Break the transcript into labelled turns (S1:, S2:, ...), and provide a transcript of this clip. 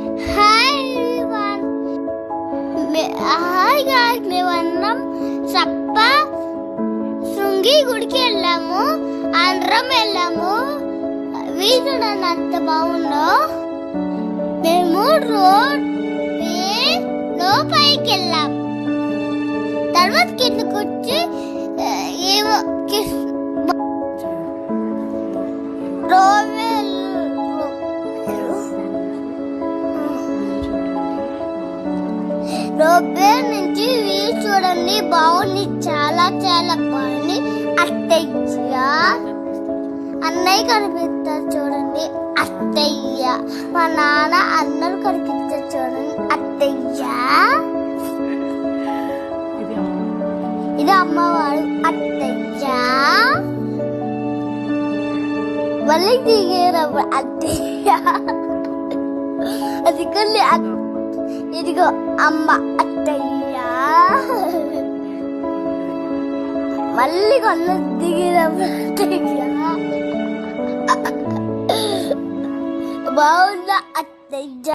S1: Hi everyone. Hi guys, మేమందరం సప్ప శృంగి గుడికి వెళ్ళాము, అందరం వెళ్ళాము. వీధుడు అంత బాగుందో. మేము రోడ్ పైకి వెళ్ళాం, తర్వాత కిందకు వచ్చి ఏమో రోడ్వే నుంచి వీలు చూడండి, బాగుంది, చాలా చాలా బాగుంది. అన్నయ్య కనిపిస్తారు చూడండి, అత్తయ్య. మా నాన్న అందరూ కనిపిస్తారు చూడండి, అత్తయ్య. ఇది అమ్మవారు, అత్తయ్య. మళ్ళీ దిగేటప్పుడు అత్తయ్య. అది కొన్ని ఇదిగో అమ్మ, అత్తయ్య. మళ్ళీ కొన్న దిగినప్పుడు అత్తయ్య. బాగుందా అత్తయ్య?